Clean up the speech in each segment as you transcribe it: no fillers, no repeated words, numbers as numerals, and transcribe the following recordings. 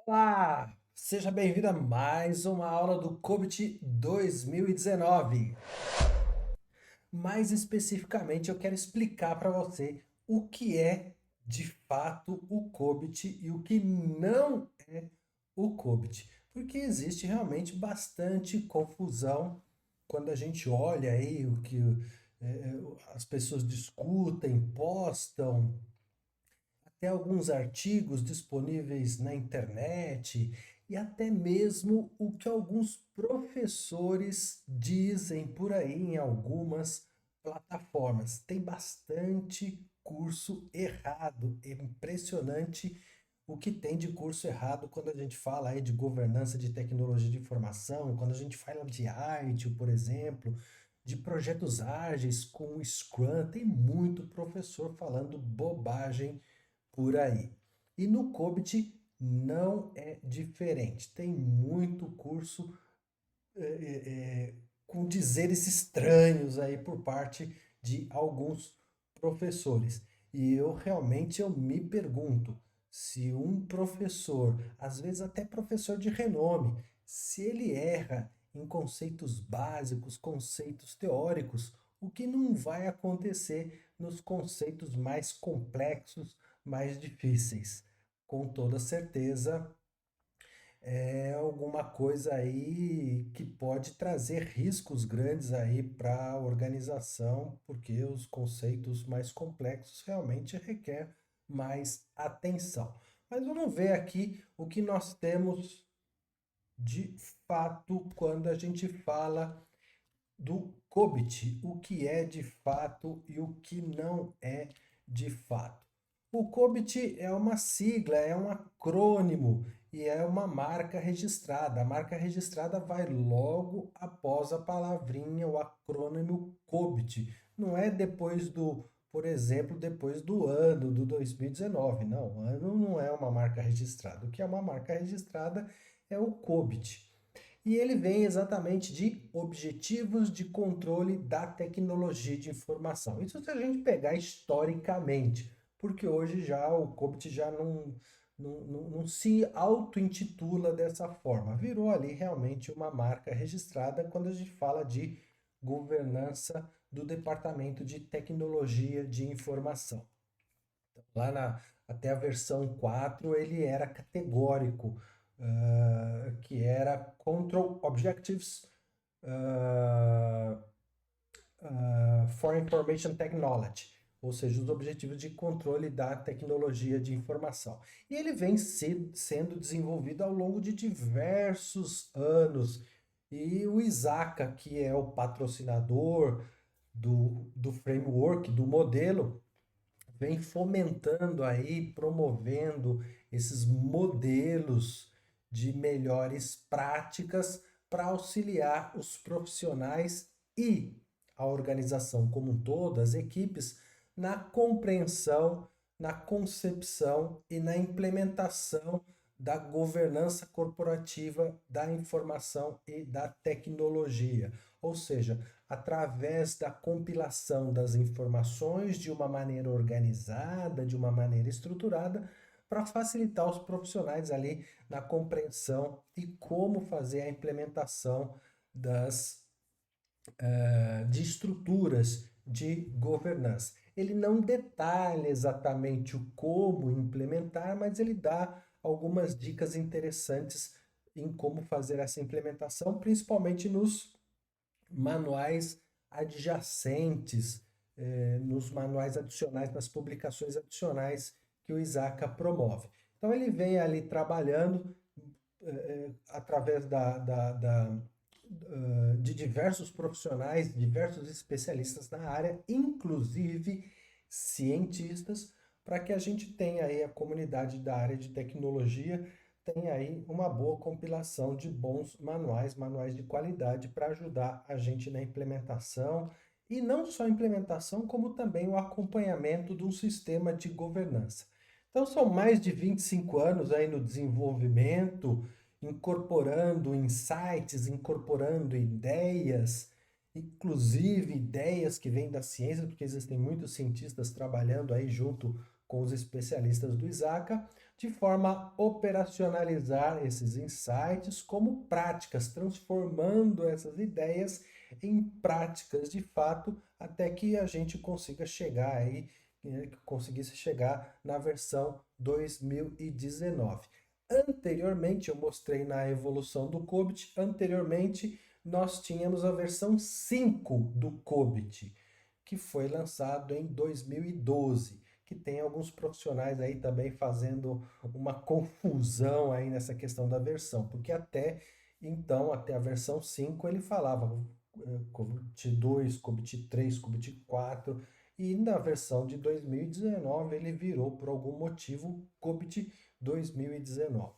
Olá! Seja bem-vindo a mais uma aula do COBIT 2019. Mais especificamente, eu quero explicar para você o que é de fato o COBIT e o que não é o COBIT, porque existe realmente bastante confusão quando a gente olha aí o que as pessoas discutem, postam, até alguns artigos disponíveis na internet e até mesmo o que alguns professores dizem por aí em algumas plataformas. Tem bastante curso errado. É impressionante o que tem de curso errado quando a gente fala aí de governança de tecnologia de informação, quando a gente fala de ITIL, por exemplo, de projetos ágeis com Scrum, tem muito professor falando bobagem por aí. E no COBIT não é diferente. Tem muito curso com dizeres estranhos aí por parte de alguns professores. E eu me pergunto se um professor, às vezes até professor de renome, se ele erra em conceitos básicos, conceitos teóricos, o que não vai acontecer nos conceitos mais complexos, mais difíceis. Com toda certeza, é alguma coisa aí que pode trazer riscos grandes aí para a organização, porque os conceitos mais complexos realmente requer mais atenção. Mas vamos ver aqui o que nós temos de fato quando a gente fala do COBIT, o que é de fato e o que não é de fato. O COBIT é uma sigla, é um acrônimo e é uma marca registrada. A marca registrada vai logo após a palavrinha, o acrônimo COBIT. Não é depois do, por exemplo, depois do ano, do 2019. Não, o ano não é uma marca registrada. O que é uma marca registrada é o COBIT. E ele vem exatamente de Objetivos de Controle da Tecnologia de Informação. Isso se a gente pegar historicamente, porque hoje já o COBIT já não se auto-intitula dessa forma. Virou ali realmente uma marca registrada quando a gente fala de governança do Departamento de Tecnologia de Informação. Até a versão 4 ele era categórico, que era Control Objectives uh, for Information Technology, ou seja, os objetivos de controle da tecnologia de informação. E ele vem sendo desenvolvido ao longo de diversos anos. E o ISACA, que é o patrocinador do framework, do modelo, vem fomentando aí, promovendo esses modelos de melhores práticas para auxiliar os profissionais e a organização como um todo, as equipes, na compreensão, na concepção e na implementação da governança corporativa da informação e da tecnologia. Ou seja, através da compilação das informações de uma maneira organizada, de uma maneira estruturada, para facilitar os profissionais ali na compreensão e como fazer a implementação de estruturas de governança. Ele não detalha exatamente o como implementar, mas ele dá algumas dicas interessantes em como fazer essa implementação, principalmente nos manuais adjacentes, nos manuais adicionais, nas publicações adicionais que o ISACA promove. Então ele vem ali trabalhando através de diversos profissionais, diversos especialistas na área, inclusive cientistas, para que a gente tenha aí a comunidade da área de tecnologia tenha aí uma boa compilação de bons manuais, manuais de qualidade para ajudar a gente na implementação e não só a implementação, como também o acompanhamento de um sistema de governança. Então são mais de 25 anos aí no desenvolvimento, incorporando insights, incorporando ideias, inclusive ideias que vêm da ciência, porque existem muitos cientistas trabalhando aí junto com os especialistas do ISACA, de forma a operacionalizar esses insights como práticas, transformando essas ideias em práticas de fato, até que a gente consiga chegar aí, conseguisse chegar na versão 2019. Anteriormente, eu mostrei na evolução do COBIT, anteriormente nós tínhamos a versão 5 do COBIT, que foi lançado em 2012, que tem alguns profissionais aí também fazendo uma confusão aí nessa questão da versão, porque até então, até a versão 5, ele falava COBIT 2, COBIT 3, COBIT 4, e na versão de 2019 ele virou, por algum motivo, COBIT 2019.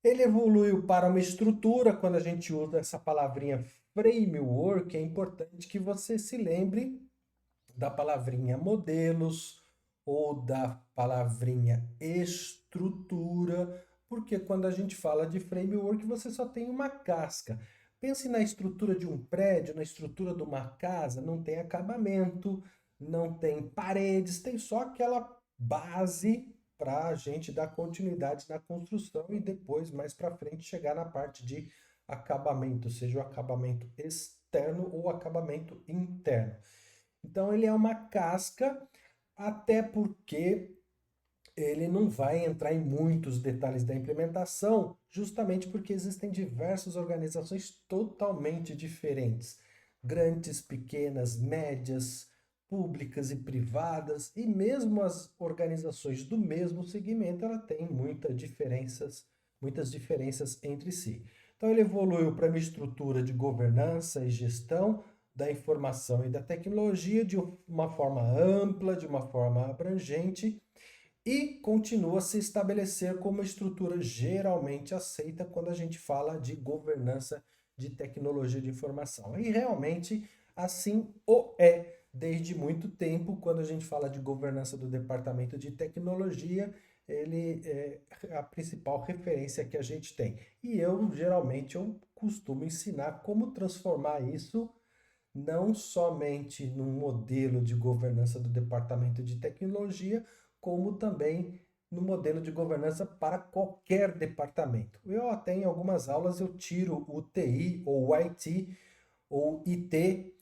Ele evoluiu para uma estrutura, quando a gente usa essa palavrinha framework, é importante que você se lembre da palavrinha modelos ou da palavrinha estrutura, porque quando a gente fala de framework, você só tem uma casca. Pense na estrutura de um prédio, na estrutura de uma casa, não tem acabamento, não tem paredes, tem só aquela base para a gente dar continuidade na construção e depois, mais para frente, chegar na parte de acabamento, seja o acabamento externo ou acabamento interno. Então ele é uma casca, até porque ele não vai entrar em muitos detalhes da implementação, justamente porque existem diversas organizações totalmente diferentes, grandes, pequenas, médias, públicas e privadas, e mesmo as organizações do mesmo segmento, ela tem muitas diferenças entre si. Então ele evoluiu para uma estrutura de governança e gestão da informação e da tecnologia de uma forma ampla, de uma forma abrangente, e continua a se estabelecer como uma estrutura geralmente aceita quando a gente fala de governança de tecnologia de informação. E realmente assim o é desde muito tempo. Quando a gente fala de governança do departamento de tecnologia, ele é a principal referência que a gente tem. E eu geralmente eu costumo ensinar como transformar isso não somente num modelo de governança do departamento de tecnologia, como também no modelo de governança para qualquer departamento. Eu até em algumas aulas eu tiro o TI ou o IT ou IT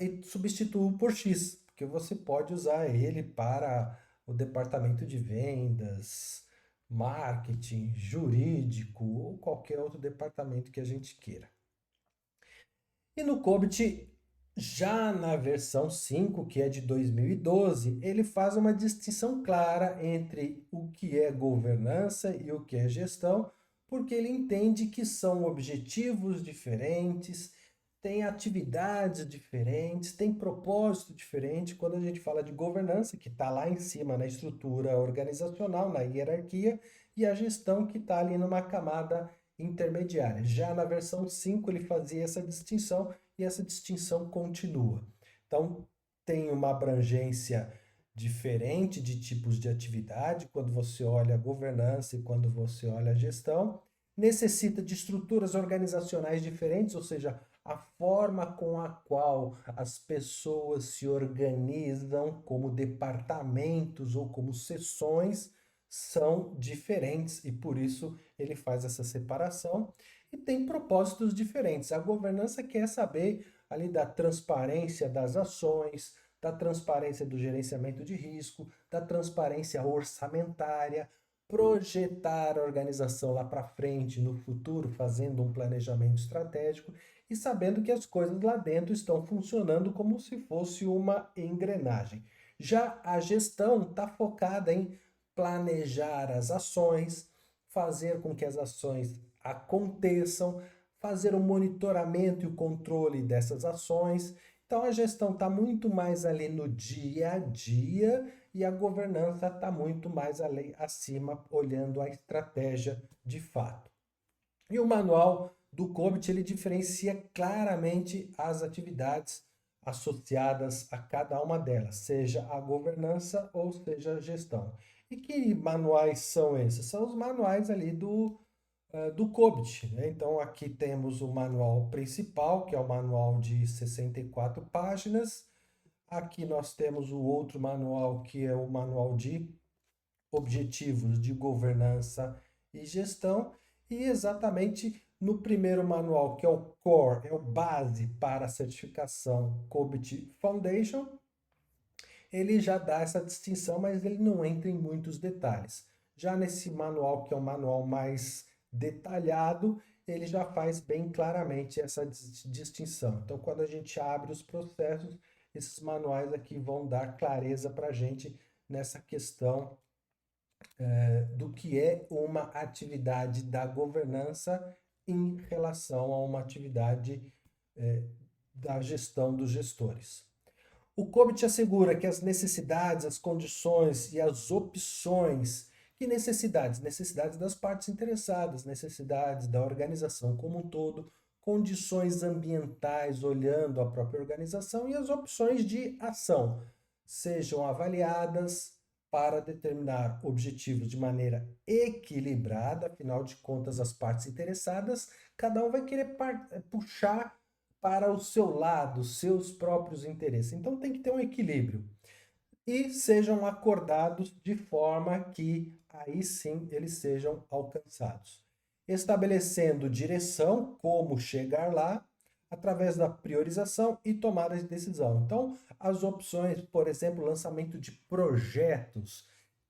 e substituo por X, porque você pode usar ele para o departamento de vendas, marketing, jurídico ou qualquer outro departamento que a gente queira. E no COBIT, já na versão 5, que é de 2012, ele faz uma distinção clara entre o que é governança e o que é gestão, porque ele entende que são objetivos diferentes, tem atividades diferentes, tem propósito diferente. Quando a gente fala de governança, que está lá em cima na estrutura organizacional, na hierarquia, e a gestão que está ali numa camada intermediária. Já na versão 5 ele fazia essa distinção e essa distinção continua. Então, tem uma abrangência diferente de tipos de atividade quando você olha a governança e quando você olha a gestão. Necessita de estruturas organizacionais diferentes, ou seja, a forma com a qual as pessoas se organizam como departamentos ou como seções são diferentes e por isso ele faz essa separação e tem propósitos diferentes. A governança quer saber ali da transparência das ações, da transparência do gerenciamento de risco, da transparência orçamentária, projetar a organização lá para frente, no futuro, fazendo um planejamento estratégico e sabendo que as coisas lá dentro estão funcionando como se fosse uma engrenagem. Já a gestão está focada em planejar as ações, fazer com que as ações aconteçam, fazer o monitoramento e o controle dessas ações. Então a gestão está muito mais ali no dia a dia e a governança está muito mais ali acima, olhando a estratégia de fato. E o manual do COBIT ele diferencia claramente as atividades associadas a cada uma delas, seja a governança ou seja a gestão. E que manuais são esses? São os manuais ali do COBIT, né? Então aqui temos o manual principal, que é o manual de 64 páginas. Aqui nós temos o outro manual, que é o manual de objetivos de governança e gestão, e exatamente no primeiro manual, que é o Core, é o base para a certificação COBIT Foundation, ele já dá essa distinção, mas ele não entra em muitos detalhes. Já nesse manual, que é um manual mais detalhado, ele já faz bem claramente essa distinção. Então, quando a gente abre os processos, esses manuais aqui vão dar clareza para a gente nessa questão do que é uma atividade da governança em relação a uma atividade da gestão dos gestores. O COBIT assegura que as necessidades, as condições e as opções, que necessidades? Necessidades das partes interessadas, necessidades da organização como um todo, condições ambientais olhando a própria organização e as opções de ação sejam avaliadas para determinar objetivos de maneira equilibrada, afinal de contas, as partes interessadas, cada um vai querer puxar para o seu lado, seus próprios interesses. Então tem que ter um equilíbrio. E sejam acordados de forma que aí sim eles sejam alcançados. Estabelecendo direção, como chegar lá, através da priorização e tomada de decisão. Então, as opções, por exemplo, lançamento de projetos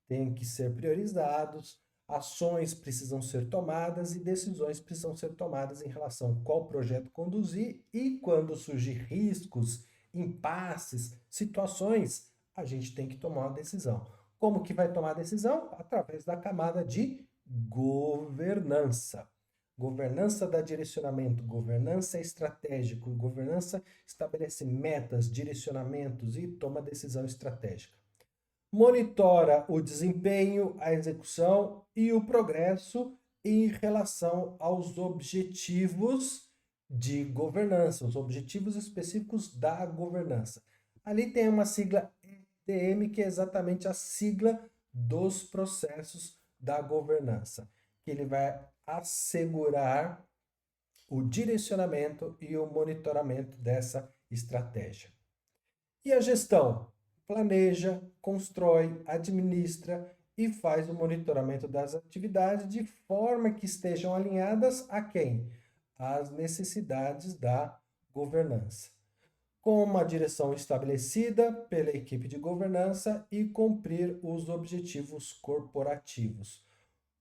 têm que ser priorizados, ações precisam ser tomadas e decisões precisam ser tomadas em relação a qual projeto conduzir e quando surgir riscos, impasses, situações, a gente tem que tomar uma decisão. Como que vai tomar a decisão? Através da camada de governança. Governança dá direcionamento, governança é estratégico, governança estabelece metas, direcionamentos e toma decisão estratégica. Monitora o desempenho, a execução e o progresso em relação aos objetivos de governança, os objetivos específicos da governança. Ali tem uma sigla EDM, que é exatamente a sigla dos processos da governança, que ele vai assegurar o direcionamento e o monitoramento dessa estratégia. E a gestão? Planeja, constrói, administra e faz o monitoramento das atividades de forma que estejam alinhadas a quem? Às necessidades da governança. Com uma direção estabelecida pela equipe de governança e cumprir os objetivos corporativos.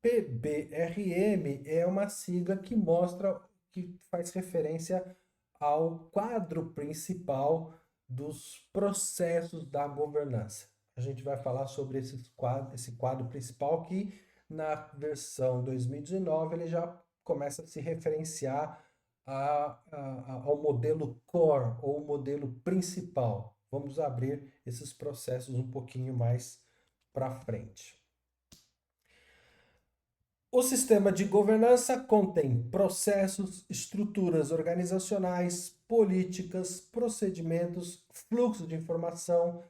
PBRM é uma sigla que mostra, que faz referência ao quadro principal dos processos da governança. A gente vai falar sobre esse quadro principal que na versão 2019 ele já começa a se referenciar ao modelo core ou modelo principal. Vamos abrir esses processos um pouquinho mais para frente. O sistema de governança contém processos, estruturas organizacionais, políticas, procedimentos, fluxo de informação,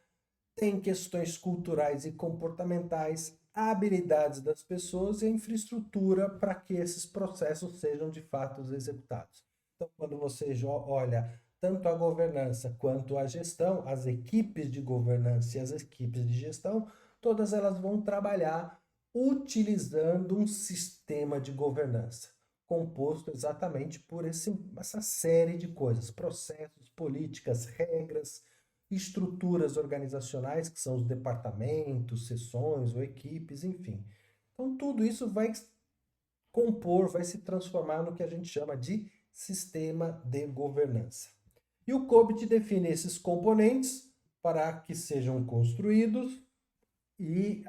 tem questões culturais e comportamentais, habilidades das pessoas e a infraestrutura para que esses processos sejam de fato executados. Então, quando você olha tanto a governança quanto a gestão, as equipes de governança e as equipes de gestão, todas elas vão trabalhar utilizando um sistema de governança, composto exatamente por essa série de coisas, processos, políticas, regras, estruturas organizacionais, que são os departamentos, seções ou equipes, enfim. Então, tudo isso vai compor, vai se transformar no que a gente chama de sistema de governança. E o COBIT define esses componentes para que sejam construídos e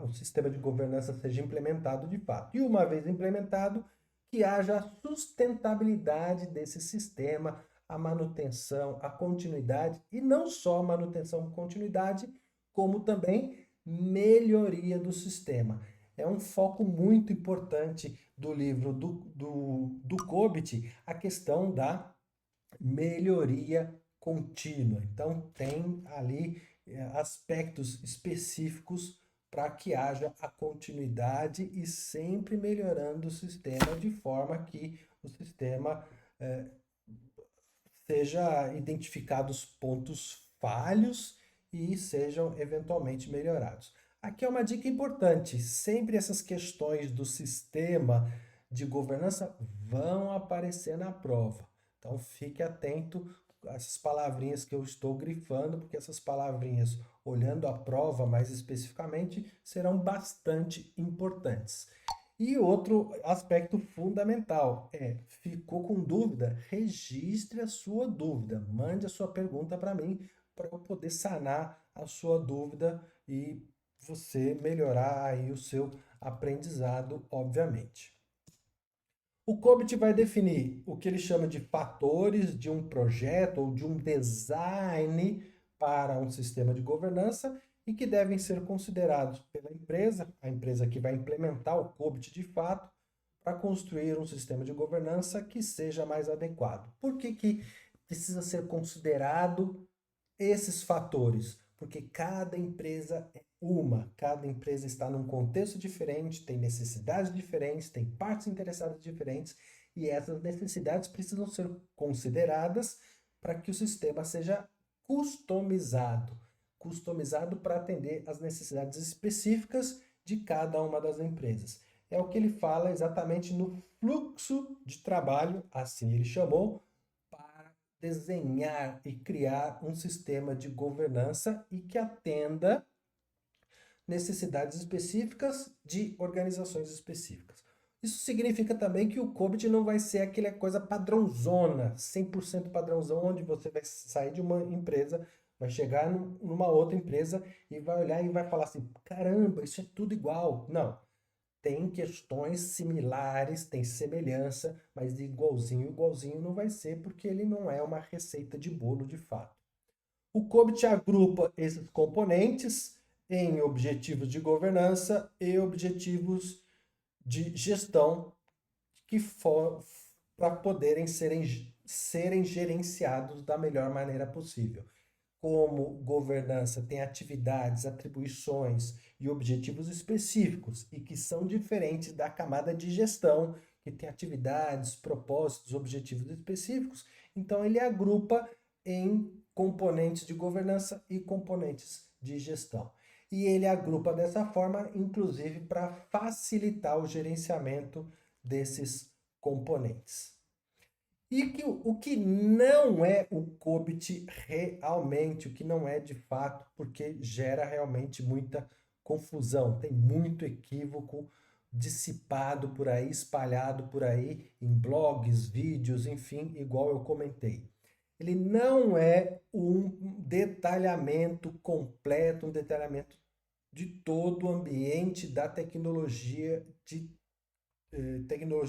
o sistema de governança seja implementado de fato. E uma vez implementado, que haja a sustentabilidade desse sistema, a manutenção, a continuidade, e não só a manutenção e continuidade, como também melhoria do sistema. É um foco muito importante do livro do COBIT, a questão da melhoria contínua. Então, tem ali aspectos específicos para que haja a continuidade e sempre melhorando o sistema de forma que o sistema seja identificados pontos falhos e sejam eventualmente melhorados. Aqui é uma dica importante: sempre essas questões do sistema de governança vão aparecer na prova. Então fique atento a essas palavrinhas que eu estou grifando, porque essas palavrinhas, olhando a prova mais especificamente, serão bastante importantes. E outro aspecto fundamental é: ficou com dúvida? Registre a sua dúvida, mande a sua pergunta para mim, para eu poder sanar a sua dúvida e você melhorar aí o seu aprendizado, obviamente. O COBIT vai definir o que ele chama de fatores de um projeto ou de um design para um sistema de governança e que devem ser considerados pela empresa, a empresa que vai implementar o COBIT de fato, para construir um sistema de governança que seja mais adequado. Por que que precisa ser considerado esses fatores? Porque cada empresa é cada empresa está num contexto diferente, tem necessidades diferentes, tem partes interessadas diferentes, e essas necessidades precisam ser consideradas para que o sistema seja customizado, customizado para atender às necessidades específicas de cada uma das empresas. É o que ele fala exatamente no fluxo de trabalho, assim ele chamou, desenhar e criar um sistema de governança e que atenda necessidades específicas de organizações específicas. Isso significa também que o COBIT não vai ser aquela coisa padrãozona, 100% padrãozão, onde você vai sair de uma empresa, vai chegar numa outra empresa e vai olhar e vai falar assim: caramba, isso é tudo igual. Não. Tem questões similares, tem semelhança, mas igualzinho, igualzinho não vai ser, porque ele não é uma receita de bolo de fato. O COBIT agrupa esses componentes em objetivos de governança e objetivos de gestão que for para poderem serem gerenciados da melhor maneira possível. Como governança tem atividades, atribuições e objetivos específicos e que são diferentes da camada de gestão, que tem atividades, propósitos, objetivos específicos, então ele agrupa em componentes de governança e componentes de gestão. E ele agrupa dessa forma, inclusive, para facilitar o gerenciamento desses componentes. E o que não é o COBIT realmente, o que não é de fato, porque gera realmente muita confusão, tem muito equívoco dissipado por aí, espalhado por aí em blogs, vídeos, enfim, igual eu comentei. Ele não é um detalhamento completo, um detalhamento de todo o ambiente da tecnologia e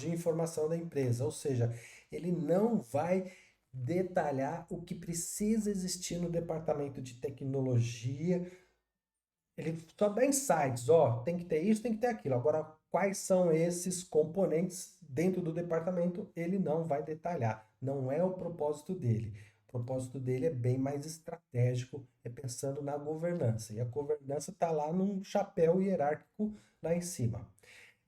informação da empresa, ou seja, ele não vai detalhar o que precisa existir no departamento de tecnologia. Ele só dá insights, ó, tem que ter isso, tem que ter aquilo. Agora, quais são esses componentes dentro do departamento? Ele não vai detalhar. Não é o propósito dele. O propósito dele é bem mais estratégico, é pensando na governança. E a governança está lá num chapéu hierárquico lá em cima.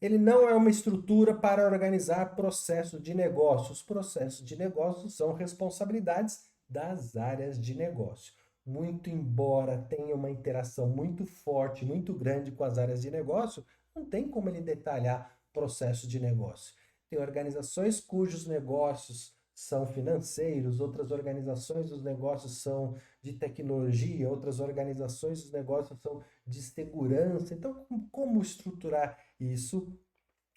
Ele não é uma estrutura para organizar processos de negócio. Os processos de negócio são responsabilidades das áreas de negócio. Muito embora tenha uma interação muito forte, muito grande com as áreas de negócio, não tem como ele detalhar processos de negócio. Tem organizações cujos negócios são financeiros, outras organizações os negócios são de tecnologia, outras organizações os negócios são de segurança. Então, como estruturar isso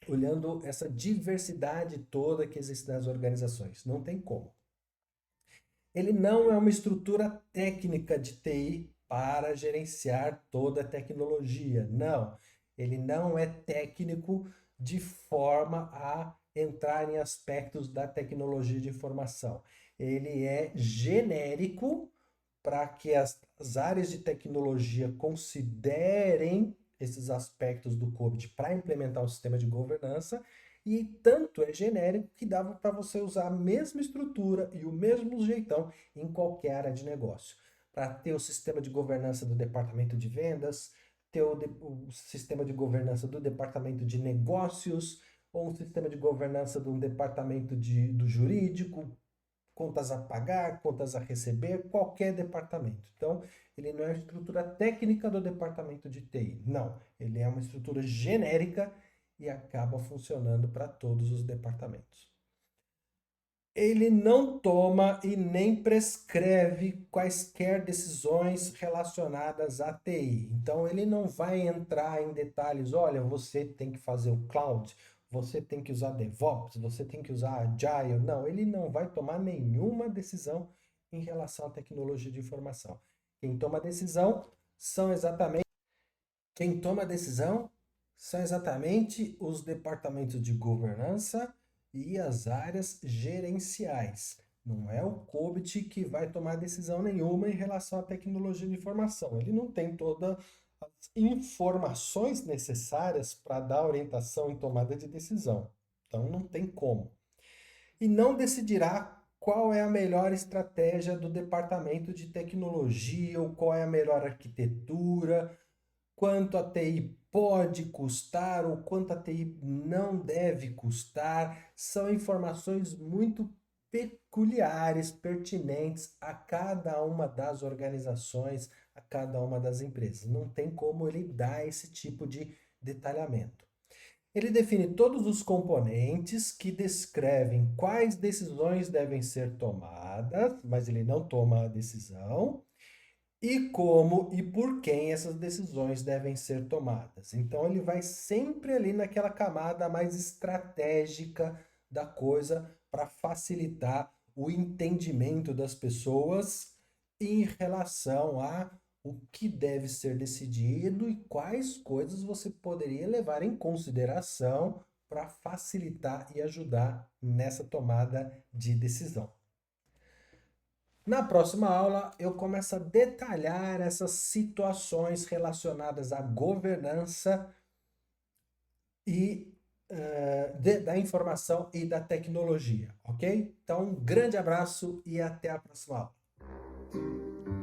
olhando essa diversidade toda que existe nas organizações? Não tem como. Ele não é uma estrutura técnica de TI para gerenciar toda a tecnologia. Não. Ele não é técnico de forma a entrar em aspectos da tecnologia de informação. Ele é genérico para que as áreas de tecnologia considerem esses aspectos do COBIT para implementar um sistema de governança, e tanto é genérico que dava para você usar a mesma estrutura e o mesmo jeitão em qualquer área de negócio. Para ter o sistema de governança do departamento de vendas, ter o sistema de governança do departamento de negócios, ou um sistema de governança de um departamento do jurídico, contas a pagar, contas a receber, qualquer departamento. Então, ele não é a estrutura técnica do departamento de TI. Não, ele é uma estrutura genérica e acaba funcionando para todos os departamentos. Ele não toma e nem prescreve quaisquer decisões relacionadas à TI. Então, ele não vai entrar em detalhes, olha, você tem que fazer o cloud, você tem que usar DevOps, você tem que usar Agile. Não, ele não vai tomar nenhuma decisão em relação à tecnologia de informação. Quem toma decisão são exatamente quem toma decisão são exatamente os departamentos de governança e as áreas gerenciais. Não é o COBIT que vai tomar decisão nenhuma em relação à tecnologia de informação. Ele não tem todas as informações necessárias para dar orientação em tomada de decisão. Então não tem como. E não decidirá qual é a melhor estratégia do departamento de tecnologia ou qual é a melhor arquitetura, quanto a TI pode custar ou quanto a TI não deve custar, são informações muito peculiares, pertinentes a cada uma das organizações, a cada uma das empresas. Não tem como ele dar esse tipo de detalhamento. Ele define todos os componentes que descrevem quais decisões devem ser tomadas, mas ele não toma a decisão e como e por quem essas decisões devem ser tomadas. Então ele vai sempre ali naquela camada mais estratégica da coisa para facilitar o entendimento das pessoas em relação a o que deve ser decidido e quais coisas você poderia levar em consideração para facilitar e ajudar nessa tomada de decisão. Na próxima aula, eu começo a detalhar essas situações relacionadas à governança e da informação e da tecnologia, ok? Então, um grande abraço e até a próxima aula.